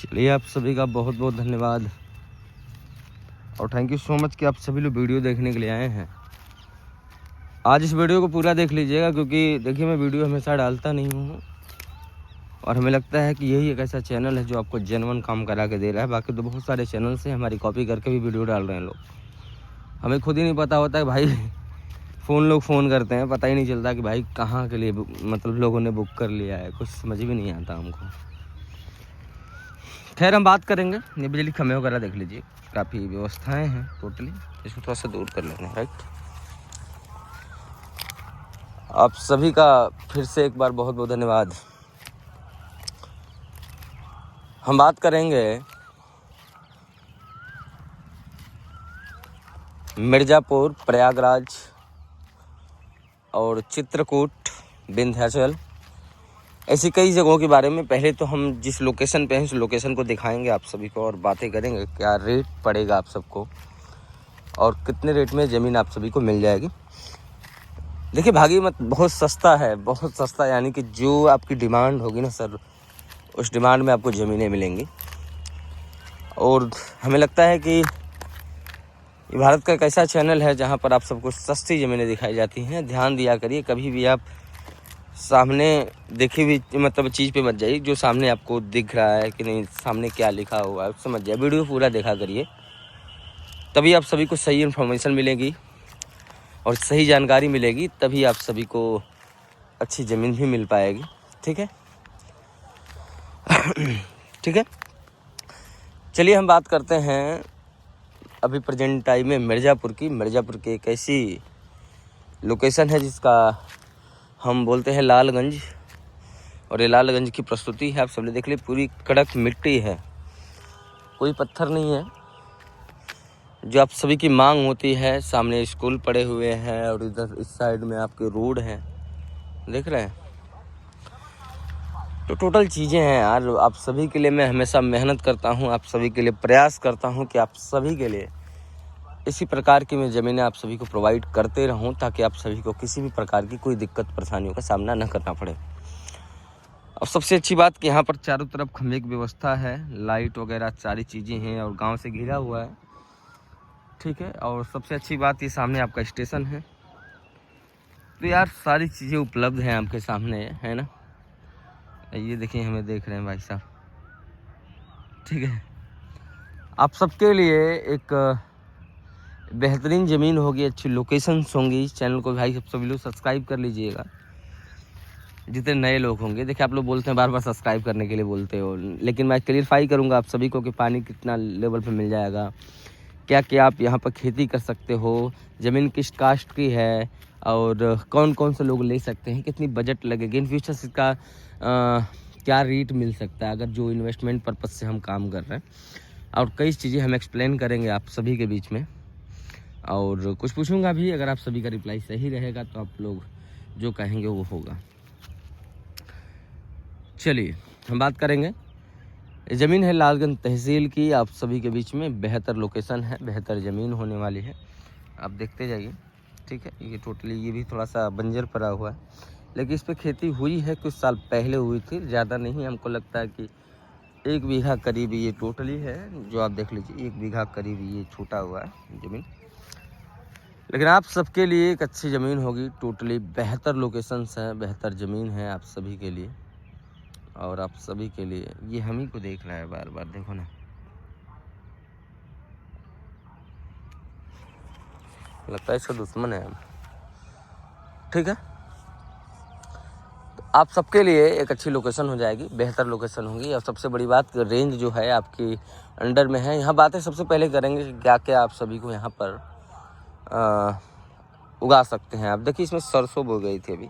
चलिए, आप सभी का बहुत बहुत धन्यवाद और थैंक यू सो मच कि आप सभी लोग वीडियो देखने के लिए आए हैं। आज इस वीडियो को पूरा देख लीजिएगा, क्योंकि देखिए मैं वीडियो हमेशा डालता नहीं हूँ और हमें लगता है कि यही एक ऐसा चैनल है जो आपको जेन्युइन काम करा के दे रहा है। बाकी तो बहुत सारे चैनल से हमारी कॉपी करके भी वीडियो डाल रहे हैं लोग। हमें खुद ही नहीं पता होता है भाई, लोग फ़ोन करते हैं, पता ही नहीं चलता कि भाई कहाँ के लिए मतलब लोगों ने बुक कर लिया है, कुछ समझ भी नहीं आता हमको। खैर हम बात करेंगे, ये बिजली खंभे वगैरह देख लीजिए, काफ़ी व्यवस्थाएं हैं टोटली। इसको थोड़ा सा दूर कर लेते हैं, राइट। आप सभी का फिर से एक बार बहुत बहुत धन्यवाद। हम बात करेंगे मिर्ज़ापुर, प्रयागराज और चित्रकूट, विंध्याचल, ऐसी कई जगहों के बारे में। पहले तो हम जिस लोकेशन पे हैं उस लोकेशन को दिखाएंगे आप सभी को और बातें करेंगे क्या रेट पड़ेगा आप सबको और कितने रेट में ज़मीन आप सभी को मिल जाएगी। देखिए भागी मत, बहुत सस्ता है, बहुत सस्ता, यानी कि जो आपकी डिमांड होगी ना सर, उस डिमांड में आपको ज़मीनें मिलेंगी। और हमें लगता है कि ये भारत का एक ऐसा चैनल है जहाँ पर आप सबको सस्ती ज़मीनें दिखाई जाती हैं। ध्यान दिया करिए, कभी भी आप सामने देखी हुई मतलब चीज़ पे मत जाइए। जो सामने आपको दिख रहा है कि नहीं, सामने क्या लिखा हुआ है उससे मत जाइए। वीडियो पूरा देखा करिए, तभी आप सभी को सही इन्फॉर्मेशन मिलेगी और सही जानकारी मिलेगी, तभी आप सभी को अच्छी ज़मीन भी मिल पाएगी। ठीक है ठीक है। चलिए हम बात करते हैं अभी प्रेजेंट टाइम में मिर्ज़ापुर की। मिर्ज़ापुर की एक ऐसी लोकेशन है जिसका हम बोलते हैं लालगंज, और ये लालगंज की प्रस्तुति है। आप सबने देख ली, पूरी कड़क मिट्टी है, कोई पत्थर नहीं है। जो आप सभी की मांग होती है, सामने स्कूल पड़े हुए हैं और इधर इस साइड में आपके रोड हैं, देख रहे हैं। तो टोटल चीज़ें हैं यार, आप सभी के लिए मैं हमेशा मेहनत करता हूँ, आप सभी के लिए प्रयास करता हूँ कि आप सभी के लिए इसी प्रकार की मैं ज़मीनें आप सभी को प्रोवाइड करते रहूँ, ताकि आप सभी को किसी भी प्रकार की कोई दिक्कत परेशानियों का सामना न करना पड़े। और सबसे अच्छी बात कि यहाँ पर चारों तरफ खंभे की व्यवस्था है, लाइट वगैरह सारी चीज़ें हैं और गांव से घिरा हुआ है। ठीक है। और सबसे अच्छी बात ये सामने आपका स्टेशन है, तो यार सारी चीज़ें उपलब्ध हैं आपके सामने, है ना। ये देखिए, हमें देख रहे हैं भाई साहब। ठीक है, आप सबके लिए एक बेहतरीन ज़मीन होगी, अच्छी लोकेशंस होंगी। इस चैनल को भाई सब सभी लोग सब्सक्राइब कर लीजिएगा, जितने नए लोग होंगे। देखिए आप लोग बोलते हैं, बार बार सब्सक्राइब करने के लिए बोलते हो, लेकिन मैं क्लियरफाई करूंगा आप सभी को कि पानी कितना लेवल पे मिल जाएगा, क्या क्या आप यहाँ पर खेती कर सकते हो, ज़मीन किस कास्ट की है और कौन कौन से लोग ले सकते हैं, कितनी बजट लगेगी, इन फ्यूचर इसका क्या रेट मिल सकता है अगर जो इन्वेस्टमेंट पर्पज़ से हम काम कर रहे हैं। और कई चीज़ें हम एक्सप्लेन करेंगे आप सभी के बीच में, और कुछ पूछूंगा भी। अगर आप सभी का रिप्लाई सही रहेगा तो आप लोग जो कहेंगे वो होगा। चलिए हम बात करेंगे, ज़मीन है लालगंज तहसील की, आप सभी के बीच में बेहतर लोकेशन है, बेहतर ज़मीन होने वाली है, आप देखते जाइए। ठीक है, ये टोटली ये भी थोड़ा सा बंजर पड़ा हुआ है, लेकिन इस पर खेती हुई है, कुछ साल पहले हुई थी, ज़्यादा नहीं। हमको लगता है कि 1 बीघा करीब ये टोटली है, जो आप देख लीजिए 1 बीघा करीब ये छूटा हुआ है ज़मीन। लेकिन आप सबके लिए एक अच्छी ज़मीन होगी, टोटली बेहतर लोकेशंस है, बेहतर ज़मीन है आप सभी के लिए और आप सभी के लिए। ये हम ही को देख रहा है बार बार, देखो ना, लगता है इसका दुश्मन है हम। ठीक है, तो आप सबके लिए एक अच्छी लोकेशन हो जाएगी, बेहतर लोकेशन होगी। और सबसे बड़ी बात, रेंज जो है आपकी अंडर में है। यहाँ बातें सबसे पहले करेंगे कि क्या क्या आप सभी को यहाँ पर उगा सकते हैं। आप देखिए, इसमें सरसों बो गई थी अभी,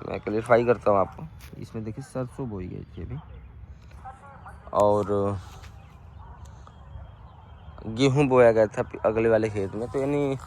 मैं क्लियरफाई करता हूँ आपको। इसमें देखिए सरसों बोई गई थी अभी, और गेहूं बोया गया था अगले वाले खेत में। तो यानी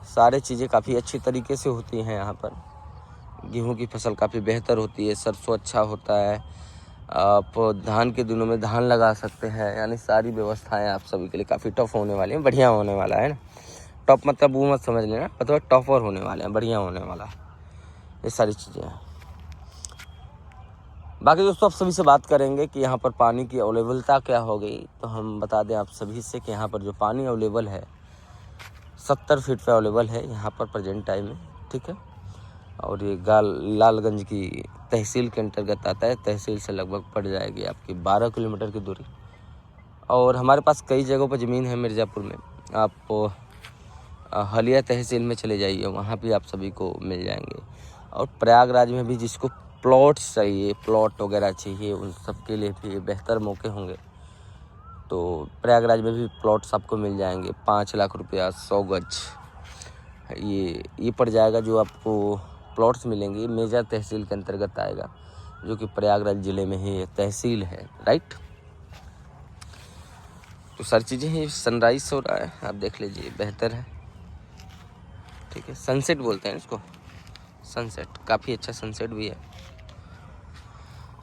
सारी चीज़ें काफ़ी अच्छी तरीके से होती हैं यहाँ पर। गेहूं की फसल काफ़ी बेहतर होती है, सरसों अच्छा होता है, आप धान के दिनों में धान लगा सकते हैं। यानी सारी व्यवस्थाएं आप सभी के लिए काफ़ी टफ होने वाली हैं, बढ़िया होने वाला है ना। टफ मतलब वो मत समझ लेना, मतलब टफर होने वाले हैं, बढ़िया होने वाला है, ये सारी चीज़ें हैं। बाकी दोस्तों आप सभी से बात करेंगे कि यहाँ पर पानी की अवेलेबलता क्या हो गई। तो हम बता दें आप सभी से कि यहाँ पर जो पानी अवेलेबल है 70 फीट पे अवेलेबल है यहाँ पर प्रेजेंट टाइम में, ठीक है। और ये लालगंज की तहसील के अंतर्गत आता है। तहसील से लगभग पड़ जाएगी आपकी 12 किलोमीटर की दूरी। और हमारे पास कई जगहों पर ज़मीन है मिर्ज़ापुर में। आप हलिया तहसील में चले जाइए, वहाँ भी आप सभी को मिल जाएंगे। और प्रयागराज में भी जिसको प्लॉट्स चाहिए, प्लॉट वगैरह चाहिए, उन सब के लिए भी बेहतर मौके होंगे। तो प्रयागराज में भी प्लॉट्स आपको मिल जाएंगे। 5 लाख रुपया 100 गज ये पड़ जाएगा। जो आपको प्लॉट्स मिलेंगे मेजा तहसील के अंतर्गत आएगा, जो कि प्रयागराज ज़िले में ही तहसील है, राइट। तो सारी चीज़ें ही सनराइज हो रहा है, आप देख लीजिए, बेहतर है, ठीक है। सनसेट बोलते हैं इसको, सनसेट, काफ़ी अच्छा सनसेट भी है।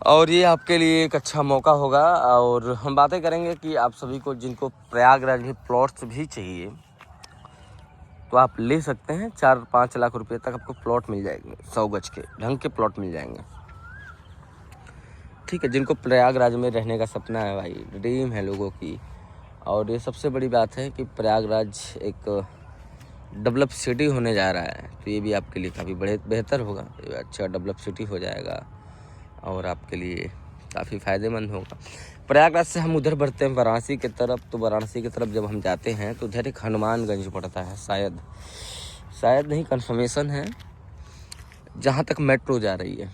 और ये आपके लिए एक अच्छा मौका होगा। और हम बातें करेंगे कि आप सभी को जिनको प्रयागराज में प्लॉट्स भी चाहिए तो आप ले सकते हैं। 4-5 लाख रुपए तक आपको प्लॉट मिल जाएंगे, 100 गज के ढंग के प्लॉट मिल जाएंगे, ठीक है। जिनको प्रयागराज में रहने का सपना है भाई, ड्रीम है लोगों की। और ये सबसे बड़ी बात है कि प्रयागराज एक डेवलप सिटी होने जा रहा है, तो ये भी आपके लिए काफ़ी बेहतर होगा। ये अच्छा डेवलप सिटी हो जाएगा और आपके लिए काफ़ी फ़ायदेमंद होगा। प्रयागराज से हम उधर बढ़ते हैं वाराणसी की तरफ। तो वाराणसी की तरफ जब हम जाते हैं तो उधर एक हनुमानगंज पड़ता है, शायद नहीं, कन्फर्मेशन है, जहाँ तक मेट्रो जा रही है।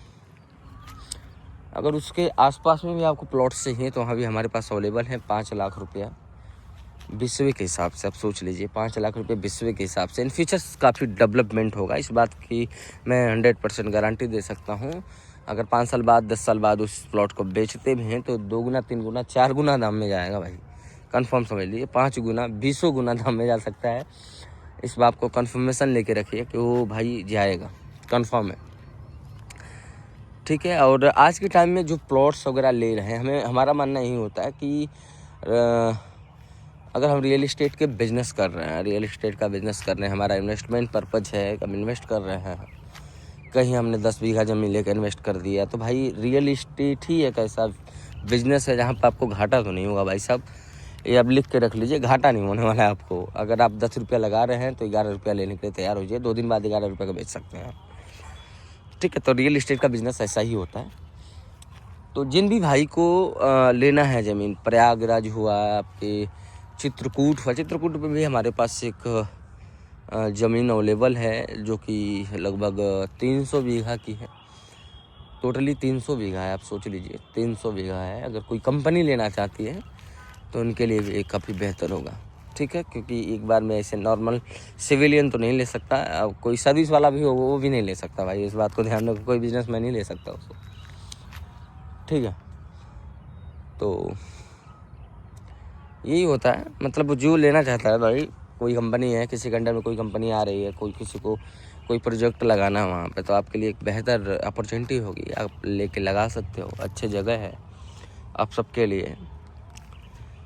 अगर उसके आसपास में भी आपको प्लॉट्स चाहिए तो वहाँ भी हमारे पास अवेलेबल है। 5 लाख रुपया विश्व के हिसाब से आप सोच लीजिए, 5 लाख रुपये विश्व के हिसाब से। इन फ्यूचर्स काफ़ी डेवलपमेंट होगा, इस बात की मैं 100% गारंटी दे सकता हूँ। अगर 5 साल बाद 10 साल बाद उस प्लॉट को बेचते भी हैं तो 2 गुना 3 गुना 4 गुना दाम में जाएगा भाई, कंफर्म समझ लीजिए। 5 गुना 20 गुना दाम में जा सकता है। इस बात को कंफर्मेशन लेके रखिए कि वो भाई जाएगा, कंफर्म है, ठीक है। और आज के टाइम में जो प्लॉट्स वगैरह ले रहे हैं, हमारा मानना यही होता है कि अगर हम रियल इस्टेट के बिज़नेस कर रहे हैं, रियल इस्टेट का बिज़नेस कर रहे हैं, हमारा इन्वेस्टमेंट पर्पज है, हम इन्वेस्ट कर रहे हैं, कहीं हमने 10 बीघा ज़मीन लेकर इन्वेस्ट कर दिया, तो भाई रियल इस्टेट ही एक ऐसा बिज़नेस है जहाँ पर आपको घाटा तो नहीं होगा भाई साहब। ये आप लिख के रख लीजिए, घाटा नहीं होने वाला है आपको। अगर आप 10 रुपया लगा रहे हैं तो 11 रुपया लेने के लिए तैयार हो जाइए, 2 दिन बाद 11 रुपये का बेच सकते हैं, ठीक है। तो रियल इस्टेट का बिज़नेस ऐसा ही होता है। तो जिन भी भाई को लेना है ज़मीन, प्रयागराज हुआ, आपके चित्रकूट हुआ, चित्रकूट में भी हमारे पास एक ज़मीन अवेलेबल है जो कि लगभग 300 बीघा की है। टोटली 300 बीघा है, आप सोच लीजिए 300 बीघा है। अगर कोई कंपनी लेना चाहती है तो उनके लिए भी काफ़ी बेहतर होगा, ठीक है। क्योंकि एक बार में ऐसे नॉर्मल सिविलियन तो नहीं ले सकता, कोई सर्विस वाला भी हो वो भी नहीं ले सकता भाई, इस बात को ध्यान रखो। कोई बिजनेसमैन नहीं ले सकता उसको, ठीक है। तो यही होता है, मतलब जो लेना चाहता है भाई, कोई कंपनी है, किसी के अंडर में कोई कंपनी आ रही है, किसी को कोई प्रोजेक्ट लगाना है वहाँ पे, तो आपके लिए एक बेहतर अपॉर्चुनिटी होगी, आप लेके लगा सकते हो। अच्छी जगह है आप सबके लिए।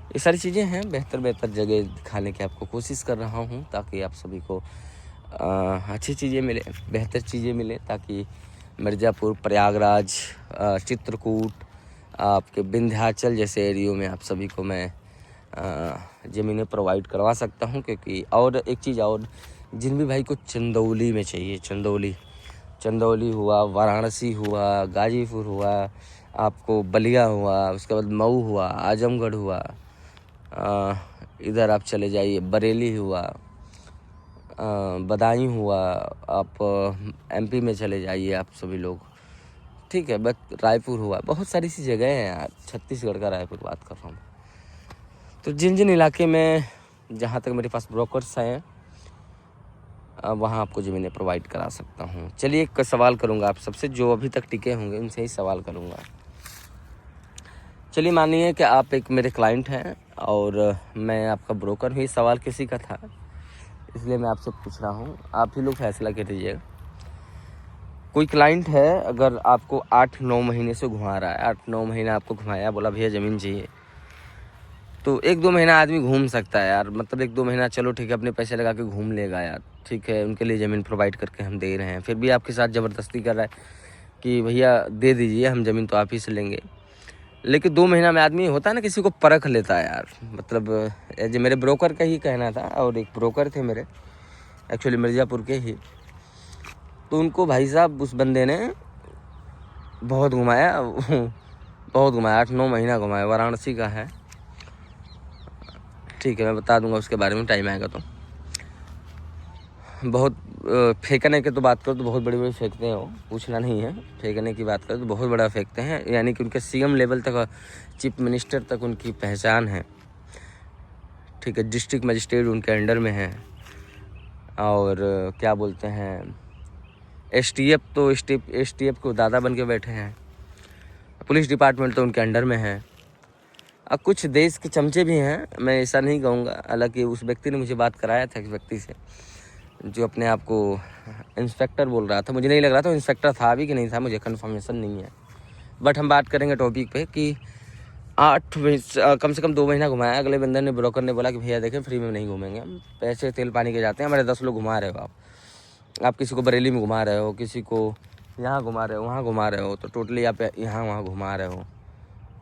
ये सारी चीज़ें हैं, बेहतर जगह दिखाने की आपको कोशिश कर रहा हूँ, ताकि आप सभी को अच्छी चीज़ें मिले, बेहतर चीज़ें मिले, ताकि मिर्ज़ापुर, प्रयागराज, चित्रकूट, आपके विंध्याचल जैसे एरियो में आप सभी को मैं ज़मीनें प्रोवाइड करवा सकता हूं। क्योंकि और एक चीज़ और, जिन भी भाई को चंदौली में चाहिए, चंदौली हुआ, वाराणसी हुआ, गाजीपुर हुआ, आपको बलिया हुआ, उसके बाद मऊ हुआ, आजमगढ़ हुआ, इधर आप चले जाइए, बरेली हुआ, बदायूं हुआ, आप एमपी में चले जाइए आप सभी लोग, ठीक है। बस रायपुर हुआ, बहुत सारी सी जगह हैं यार, छत्तीसगढ़ का रायपुर बात कर रहा हूँ। तो जिन इलाके में जहाँ तक मेरे पास ब्रोकर्स हैं वहाँ आपको ज़मीनें प्रोवाइड करा सकता हूँ। चलिए एक सवाल करूँगा आप सबसे, जो अभी तक टिके होंगे उनसे ही सवाल करूँगा। चलिए मानिए कि आप एक मेरे क्लाइंट हैं और मैं आपका ब्रोकर हूँ। ये सवाल किसी का था इसलिए मैं आपसे पूछ रहा हूँ, आप ही लोग फैसला कर दीजिएगा। कोई क्लाइंट है, अगर आपको 8-9 महीने से घुमा रहा है, 8-9 महीने आपको घुमाया, बोला भैया ज़मीन चाहिए, तो 1-2 महीना आदमी घूम सकता है यार। मतलब 1-2 महीना चलो ठीक है, अपने पैसे लगा के घूम लेगा यार, ठीक है। उनके लिए ज़मीन प्रोवाइड करके हम दे रहे हैं, फिर भी आपके साथ ज़बरदस्ती कर रहा है, कि भैया दे दीजिए, हम ज़मीन तो आप ही से लेंगे। लेकिन 2 महीना में आदमी होता है ना, किसी को परख लेता है यार। मतलब जो मेरे ब्रोकर का ही कहना था, और एक ब्रोकर थे मेरे एक्चुअली मिर्ज़ापुर के ही, तो उनको भाई साहब उस बंदे ने बहुत घुमाया बहुत घुमाया, 8-9 महीना घुमाया। वाराणसी का है, ठीक है, मैं बता दूंगा उसके बारे में टाइम आएगा तो। बहुत फेंकने की तो बात करो तो बहुत बड़ी बड़ी फेंकते हैं, वो पूछना नहीं है। फेंकने की बात करो तो बहुत बड़ा फेंकते हैं, यानी कि उनके सीएम लेवल तक, चीफ मिनिस्टर तक उनकी पहचान है, ठीक है। डिस्ट्रिक्ट मजिस्ट्रेट उनके अंडर में है, और क्या बोलते हैं, एसटीएफ तो एसटीएफ को दादा बन के बैठे हैं। पुलिस डिपार्टमेंट तो उनके अंडर में है। अब कुछ देश के चमचे भी हैं, मैं ऐसा नहीं कहूँगा। हालांकि उस व्यक्ति ने मुझे बात कराया था, एक व्यक्ति से जो अपने आप को इंस्पेक्टर बोल रहा था। मुझे नहीं लग रहा था इंस्पेक्टर था भी कि नहीं था, मुझे कन्फर्मेशन नहीं है। बट हम बात करेंगे टॉपिक पे कि कम से कम 2 महीना घुमाया। अगले बंदर ने, ब्रोकर ने बोला कि भैया देखें, फ्री में नहीं घूमेंगे हम, पैसे तेल पानी के जाते हैं हमारे। 10 लोग घुमा रहे हो आप किसी को बरेली में घुमा रहे हो, किसी को यहाँ घुमा रहे हो, वहाँ घुमा रहे हो, तो टोटली आप यहाँ वहाँ घुमा रहे हो,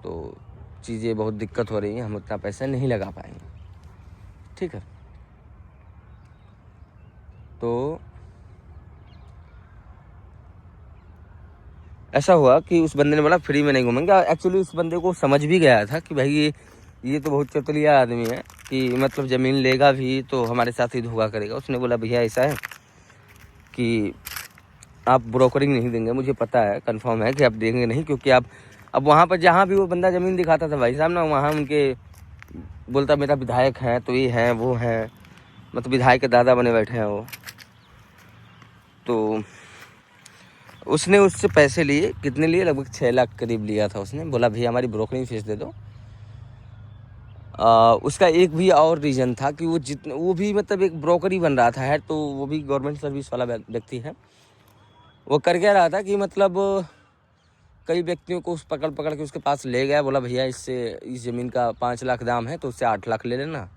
तो चीज़ें बहुत दिक्कत हो रही हैं, हम उतना पैसा नहीं लगा पाएंगे, ठीक है। तो ऐसा हुआ कि उस बंदे ने बोला फ्री में नहीं घूमेंगे। एक्चुअली उस बंदे को समझ भी गया था कि भाई ये तो बहुत चतुलिया आदमी है, कि मतलब ज़मीन लेगा भी तो हमारे साथ ही धोखा करेगा। उसने बोला भैया ऐसा है कि आप ब्रोकरिंग नहीं देंगे, मुझे पता है, कंफर्म है कि आप देंगे नहीं, क्योंकि आप अब वहाँ पर जहाँ भी वो बंदा ज़मीन दिखाता था भाई साहब ना, वहाँ उनके बोलता मेरा विधायक है, तो ये है वो है, मतलब विधायक के दादा बने बैठे हैं वो। तो उसने उससे पैसे लिए, कितने लिए, लगभग 6 लाख करीब लिया था उसने। बोला भैया हमारी ब्रोकरिंग फीस दे दो। उसका एक भी और रीज़न था कि वो भी मतलब एक ब्रोकर ही बन रहा था है, तो वो भी गवर्नमेंट सर्विस वाला व्यक्ति है। वो कर क्या रहा था कि मतलब कई व्यक्तियों को उस पकड़ के उसके पास ले गया, बोला भैया इससे इस ज़मीन का 5 लाख दाम है, तो उससे 8 लाख ले लेना,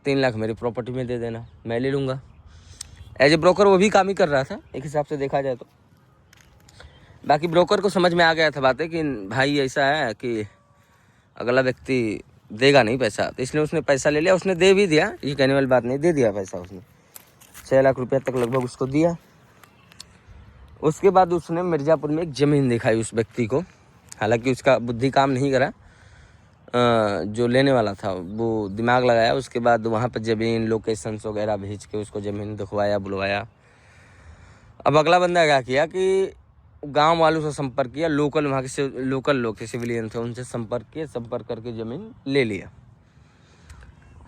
3 लाख मेरी प्रॉपर्टी में दे देना, मैं ले लूँगा। एज ए ब्रोकर वो भी काम ही कर रहा था एक हिसाब से देखा जाए तो। बाकी ब्रोकर को समझ में आ गया था बातें कि भाई ऐसा है कि अगला व्यक्ति देगा नहीं पैसा, तो इसलिए उसने पैसा ले लिया। उसने दे भी दिया, ये कहने वाली बात नहीं, दे दिया पैसा उसने, 6 लाख रुपये तक लगभग उसको दिया। उसके बाद उसने मिर्ज़ापुर में एक ज़मीन दिखाई उस व्यक्ति को। हालांकि उसका बुद्धि काम नहीं करा, जो लेने वाला था वो दिमाग लगाया। उसके बाद वहाँ पर ज़मीन लोकेशंस वगैरह भेज के उसको ज़मीन दिखवाया, बुलवाया। अब अगला बंदा क्या किया कि गांव वालों से संपर्क किया, लोकल वहाँ के लोकल लोग थे, सिविलियन थे, उनसे संपर्क किया, संपर्क करके ज़मीन ले लिया।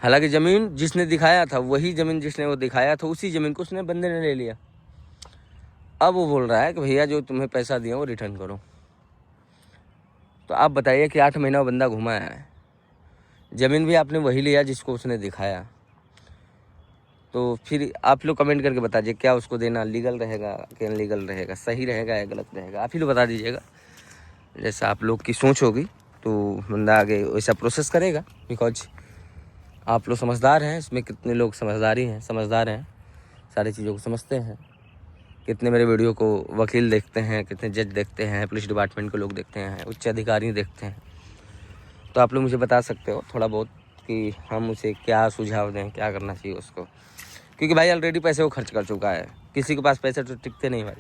हालांकि ज़मीन जिसने दिखाया था, वही ज़मीन जिसने वो दिखाया था, उसी ज़मीन को उसने बंदे ने ले लिया। अब वो बोल रहा है कि भैया जो तुम्हें पैसा दिया वो रिटर्न करो। तो आप बताइए कि 8 महीना बंदा घुमा है, ज़मीन भी आपने वही लिया जिसको उसने दिखाया। तो फिर आप लोग कमेंट करके बता दीजिए, क्या उसको देना लीगल रहेगा कि अनलीगल रहेगा, सही रहेगा या गलत रहेगा, आप ही लोग बता दीजिएगा। जैसा आप लोग की सोच होगी तो बंदा आगे वैसा प्रोसेस करेगा, बिकॉज आप लोग समझदार हैं। इसमें कितने लोग समझदार हैं, सारी चीज़ों को समझते हैं। कितने मेरे वीडियो को वकील देखते हैं, कितने जज देखते हैं, पुलिस डिपार्टमेंट के लोग देखते हैं, उच्च अधिकारी देखते हैं। तो आप लोग मुझे बता सकते हो थोड़ा बहुत कि हम उसे क्या सुझाव दें, क्या करना चाहिए उसको, क्योंकि भाई ऑलरेडी पैसे वो खर्च कर चुका है। किसी के पास पैसे तो टिकते नहीं भाई।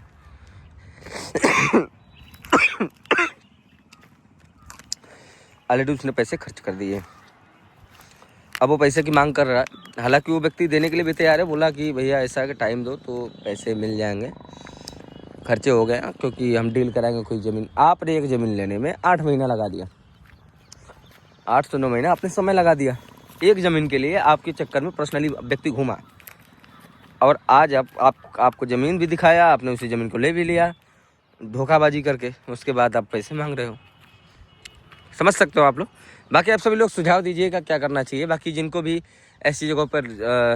ऑलरेडी उसने पैसे खर्च कर दिए, अब वो पैसे की मांग कर रहा है। हालांकि वो व्यक्ति देने के लिए भी तैयार है, बोला कि भैया ऐसा है कि टाइम दो तो पैसे मिल जाएंगे, खर्चे हो गए क्योंकि हम डील कराएंगे कोई ज़मीन। आपने एक ज़मीन लेने में 8 महीना लगा दिया, 8 से 9 महीना आपने समय लगा दिया एक ज़मीन के लिए। आपके चक्कर में पर्सनली व्यक्ति घूमा, और आज आपको ज़मीन भी दिखाया, आपने उसी ज़मीन को ले भी लिया धोखाबाजी करके, उसके बाद आप पैसे मांग रहे हो। समझ सकते हो आप लोग। बाकी आप सभी लोग सुझाव दीजिएगा क्या करना चाहिए। बाकी जिनको भी ऐसी जगहों पर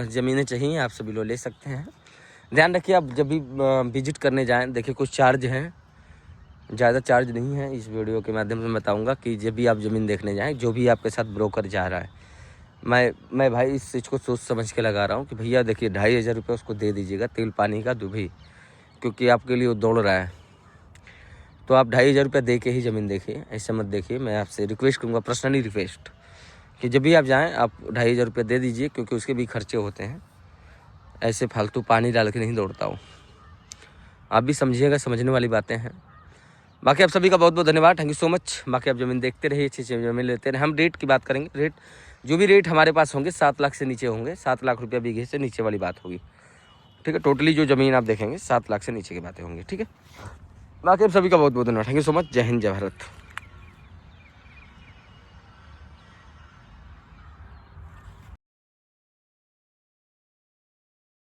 ज़मीनें चाहिए, आप सभी लोग ले सकते हैं। ध्यान रखिए, आप जब भी विजिट करने जाएं, देखिए कुछ चार्ज हैं, ज़्यादा चार्ज नहीं है। इस वीडियो के माध्यम से बताऊंगा कि जब भी आप ज़मीन देखने जाएं, जो भी आपके साथ ब्रोकर जा रहा है, मैं भाई इस चीज़ को सोच समझ के लगा रहा हूँ कि भैया देखिए 2,500 रुपये उसको दे दीजिएगा, तेल पानी का दुबई, क्योंकि आपके लिए वो दौड़ रहा है। तो आप 2,500 रुपये दे के ही ज़मीन देखिए, ऐसे मत देखिए। मैं आपसे रिक्वेस्ट करूँगा, पर्सनली रिक्वेस्ट, कि जब भी आप जाएँ आप 2,500 रुपये दे दीजिए, क्योंकि उसके भी खर्चे होते हैं। ऐसे फालतू पानी डाल के नहीं दौड़ता हूँ, आप भी समझिएगा, समझने वाली बातें हैं। बाकी आप सभी का बहुत बहुत धन्यवाद, थैंक यू सो मच। बाकी आप ज़मीन देखते रहिए, अच्छी ज़मीन लेते रहे। हम रेट की बात करेंगे, रेट जो भी रेट हमारे पास होंगे 7 लाख से नीचे होंगे, 7 लाख रुपया बीघे से नीचे वाली बात होगी, ठीक है। टोटली जो ज़मीन आप देखेंगे 7 लाख से नीचे की बातें होंगी, ठीक है। बाकी आप सभी का बहुत बहुत धन्यवाद, थैंक यू सो मच। जय हिंद, जय भारत।